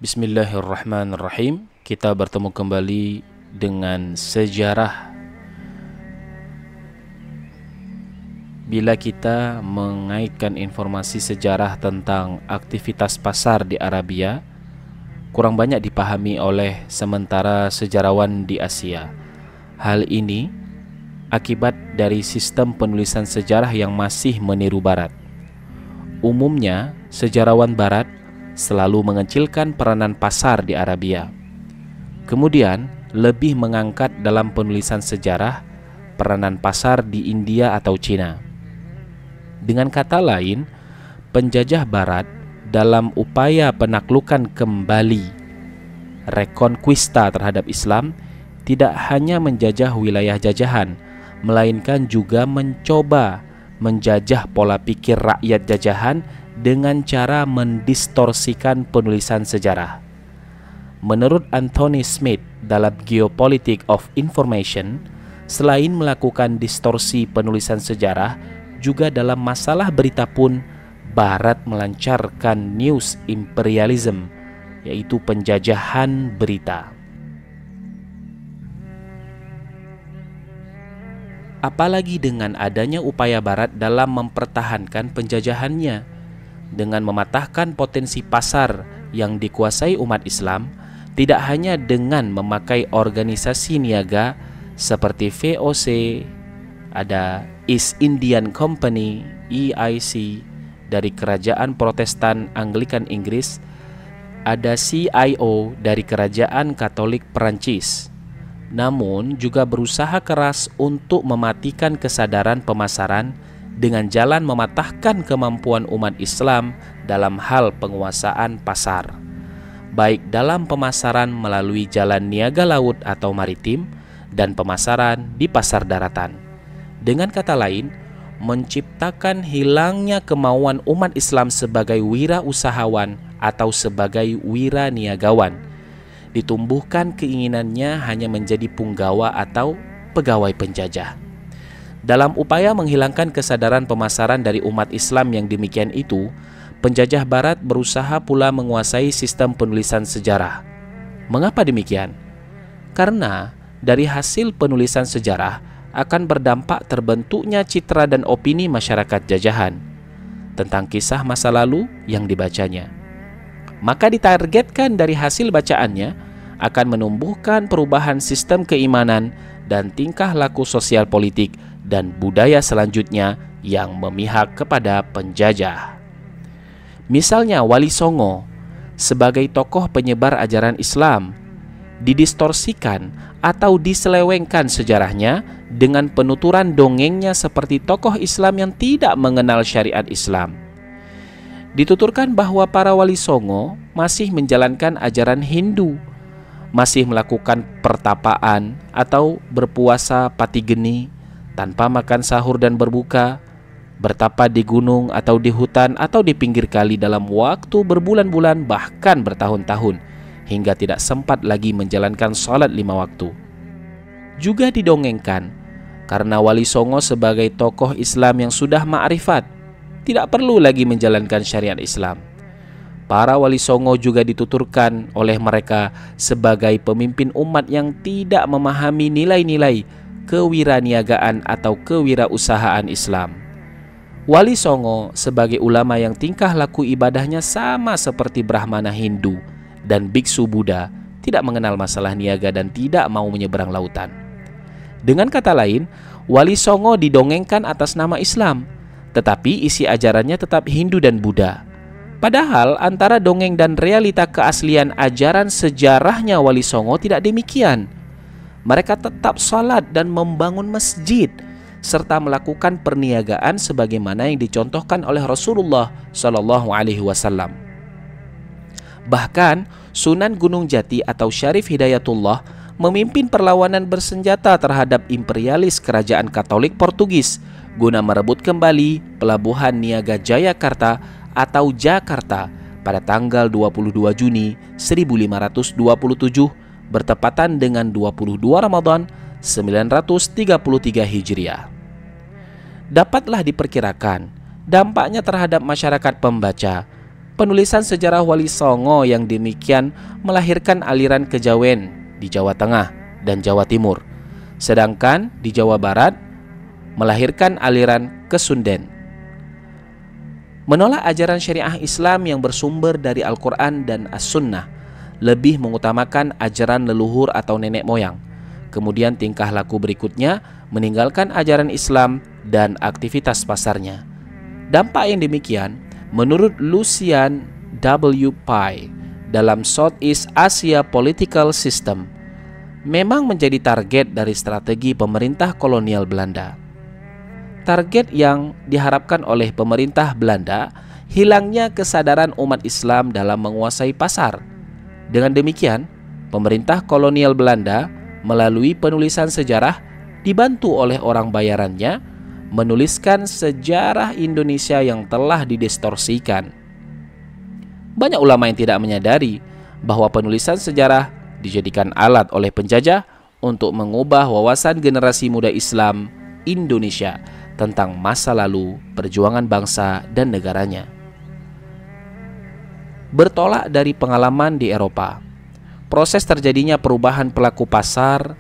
Bismillahirrahmanirrahim. Kita bertemu kembali dengan sejarah. Bila kita mengaitkan informasi sejarah tentang aktivitas pasar di Arabia, kurang banyak dipahami oleh sementara sejarawan di Asia. Hal ini akibat dari sistem penulisan sejarah yang masih meniru Barat. Umumnya, sejarawan Barat selalu mengecilkan peranan pasar di Arabia. Kemudian, lebih mengangkat dalam penulisan sejarah peranan pasar di India atau Cina. Dengan kata lain, penjajah Barat dalam upaya penaklukan kembali reconquista terhadap Islam tidak hanya menjajah wilayah jajahan, melainkan juga mencoba menjajah pola pikir rakyat jajahan dengan cara mendistorsikan penulisan sejarah. Menurut Anthony Smith dalam Geopolitics of Information, selain melakukan distorsi penulisan sejarah, juga dalam masalah berita pun Barat melancarkan news imperialism, yaitu penjajahan berita. Apalagi dengan adanya upaya Barat dalam mempertahankan penjajahannya, dengan mematahkan potensi pasar yang dikuasai umat Islam, tidak hanya dengan memakai organisasi niaga seperti VOC, ada East Indian Company, EIC, dari kerajaan Protestan Anglikan Inggris, ada CIO dari kerajaan Katolik Perancis, namun juga berusaha keras untuk mematikan kesadaran pemasaran dengan jalan mematahkan kemampuan umat Islam dalam hal penguasaan pasar, baik dalam pemasaran melalui jalan niaga laut atau maritim dan pemasaran di pasar daratan. Dengan kata lain, menciptakan hilangnya kemauan umat Islam sebagai wirausahawan atau sebagai wiraniagawan, ditumbuhkan keinginannya hanya menjadi punggawa atau pegawai penjajah. Dalam upaya menghilangkan kesadaran pemasaran dari umat Islam yang demikian itu, penjajah Barat berusaha pula menguasai sistem penulisan sejarah. Mengapa demikian? Karena dari hasil penulisan sejarah akan berdampak terbentuknya citra dan opini masyarakat jajahan tentang kisah masa lalu yang dibacanya. Maka ditargetkan dari hasil bacaannya akan menumbuhkan perubahan sistem keimanan dan tingkah laku sosial politik dan budaya selanjutnya yang memihak kepada penjajah. Misalnya Wali Songo sebagai tokoh penyebar ajaran Islam didistorsikan atau diselewengkan sejarahnya dengan penuturan dongengnya seperti tokoh Islam yang tidak mengenal syariat Islam. Dituturkan bahwa para Wali Songo masih menjalankan ajaran Hindu, masih melakukan pertapaan atau berpuasa pati geni tanpa makan sahur dan berbuka, bertapa di gunung atau di hutan atau di pinggir kali dalam waktu berbulan-bulan bahkan bertahun-tahun, hingga tidak sempat lagi menjalankan sholat 5 waktu. Juga didongengkan karena Wali Songo sebagai tokoh Islam yang sudah ma'rifat, tidak perlu lagi menjalankan syariat Islam. Para Wali Songo juga dituturkan oleh mereka sebagai pemimpin umat yang tidak memahami nilai-nilai kewiraniagaan atau kewirausahaan Islam. Wali Songo sebagai ulama yang tingkah laku ibadahnya sama seperti Brahmana Hindu dan biksu Buddha, tidak mengenal masalah niaga dan tidak mau menyeberang lautan. Dengan kata lain, Wali Songo didongengkan atas nama Islam, tetapi isi ajarannya tetap Hindu dan Buddha. Padahal antara dongeng dan realita keaslian ajaran sejarahnya Wali Songo tidak demikian. Mereka tetap salat dan membangun masjid serta melakukan perniagaan sebagaimana yang dicontohkan oleh Rasulullah SAW. Bahkan Sunan Gunung Jati atau Syarif Hidayatullah memimpin perlawanan bersenjata terhadap imperialis kerajaan Katolik Portugis guna merebut kembali pelabuhan niaga Jayakarta atau Jakarta pada tanggal 22 Juni 1527 bertepatan dengan 22 Ramadan 933 Hijriah. Dapatlah diperkirakan dampaknya terhadap masyarakat pembaca Penulisan sejarah Wali Songo yang demikian melahirkan aliran kejawen di Jawa Tengah dan Jawa Timur, sedangkan di Jawa Barat melahirkan aliran Kesunden. Menolak ajaran syariah Islam yang bersumber dari Al-Quran dan As-Sunnah, lebih mengutamakan ajaran leluhur atau nenek moyang. Kemudian tingkah laku berikutnya meninggalkan ajaran Islam dan aktivitas pasarnya. Dampak yang demikian menurut Lucian W. Pye dalam Southeast Asia Political System memang menjadi target dari strategi pemerintah kolonial Belanda. Target yang diharapkan oleh pemerintah Belanda hilangnya kesadaran umat Islam dalam menguasai pasar. Dengan demikian, pemerintah kolonial Belanda melalui penulisan sejarah dibantu oleh orang bayarannya menuliskan sejarah Indonesia yang telah didistorsikan. Banyak ulama yang tidak menyadari bahwa penulisan sejarah dijadikan alat oleh penjajah untuk mengubah wawasan generasi muda Islam Indonesia tentang masa lalu perjuangan bangsa dan negaranya. Bertolak dari pengalaman di Eropa, proses terjadinya perubahan pelaku pasar,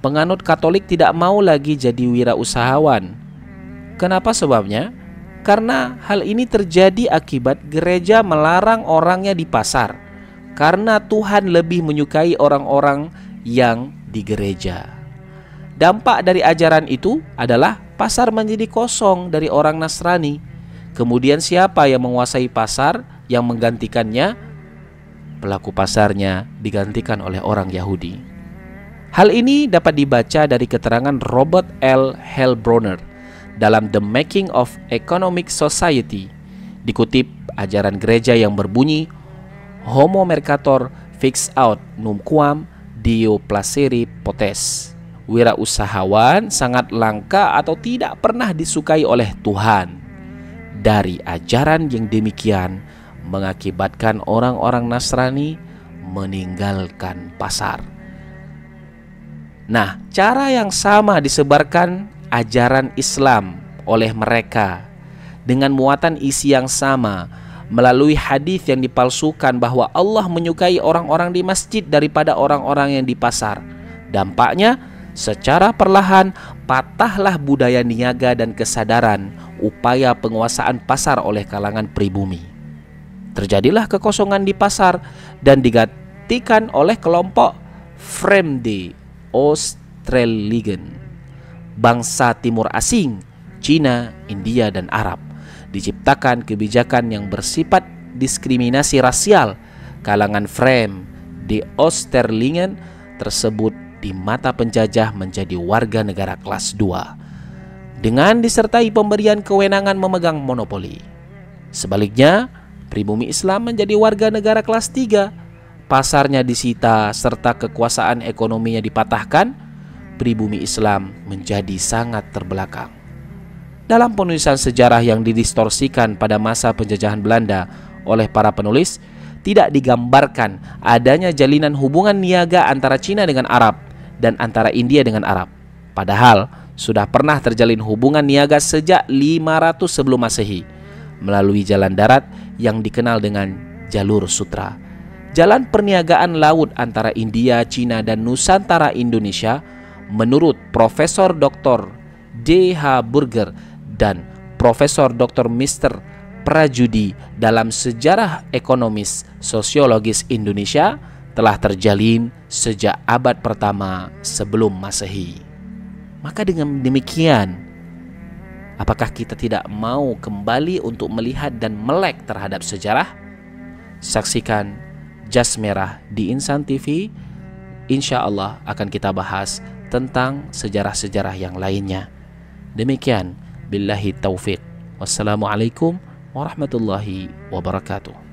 penganut Katolik tidak mau lagi jadi wirausahawan. Kenapa sebabnya? Karena hal ini terjadi akibat gereja melarang orangnya di pasar, karena Tuhan lebih menyukai orang-orang yang di gereja. Dampak dari ajaran itu adalah pasar menjadi kosong dari orang Nasrani. Kemudian siapa yang menguasai pasar yang menggantikannya? Pelaku pasarnya digantikan oleh orang Yahudi. Hal ini dapat dibaca dari keterangan Robert L. Heilbronner dalam The Making of Economic Society. Dikutip ajaran gereja yang berbunyi, Homo mercator fix out numquam Deo placere potes. Wirausahawan sangat langka atau tidak pernah disukai oleh Tuhan. Dari ajaran yang demikian mengakibatkan orang-orang Nasrani meninggalkan pasar. Nah, cara yang sama disebarkan ajaran Islam oleh mereka dengan muatan isi yang sama melalui hadis yang dipalsukan bahwa Allah menyukai orang-orang di masjid daripada orang-orang yang di pasar. Dampaknya, secara perlahan patahlah budaya niaga dan kesadaran upaya penguasaan pasar oleh kalangan pribumi. Terjadilah kekosongan di pasar dan digantikan oleh kelompok Fremde Oosterlingen, bangsa timur asing, Cina, India, dan Arab. Diciptakan kebijakan yang bersifat diskriminasi rasial. Kalangan Fremde Oosterlingen tersebut di mata penjajah menjadi warga negara kelas 2 dengan disertai pemberian kewenangan memegang monopoli. Sebaliknya, pribumi Islam menjadi warga negara kelas 3. Pasarnya disita serta kekuasaan ekonominya dipatahkan. Pribumi Islam menjadi sangat terbelakang. Dalam penulisan sejarah yang didistorsikan pada masa penjajahan Belanda oleh para penulis, tidak digambarkan adanya jalinan hubungan niaga antara Cina dengan Arab dan antara India dengan Arab. Padahal sudah pernah terjalin hubungan niaga sejak 500 sebelum Masehi melalui jalan darat yang dikenal dengan jalur sutra. Jalan perniagaan laut antara India, Cina, dan Nusantara Indonesia menurut Profesor Dr. D.H. Burger dan Profesor Dr. Mr. Prajudi dalam Sejarah Ekonomis Sosiologis Indonesia telah terjalin sejak abad pertama sebelum Masehi. Maka dengan demikian, apakah kita tidak mau kembali untuk melihat dan melek terhadap sejarah? Saksikan Jas Merah di Insan TV. Insya Allah akan kita bahas tentang sejarah-sejarah yang lainnya. Demikian, billahi taufiq. Wassalamualaikum warahmatullahi wabarakatuh.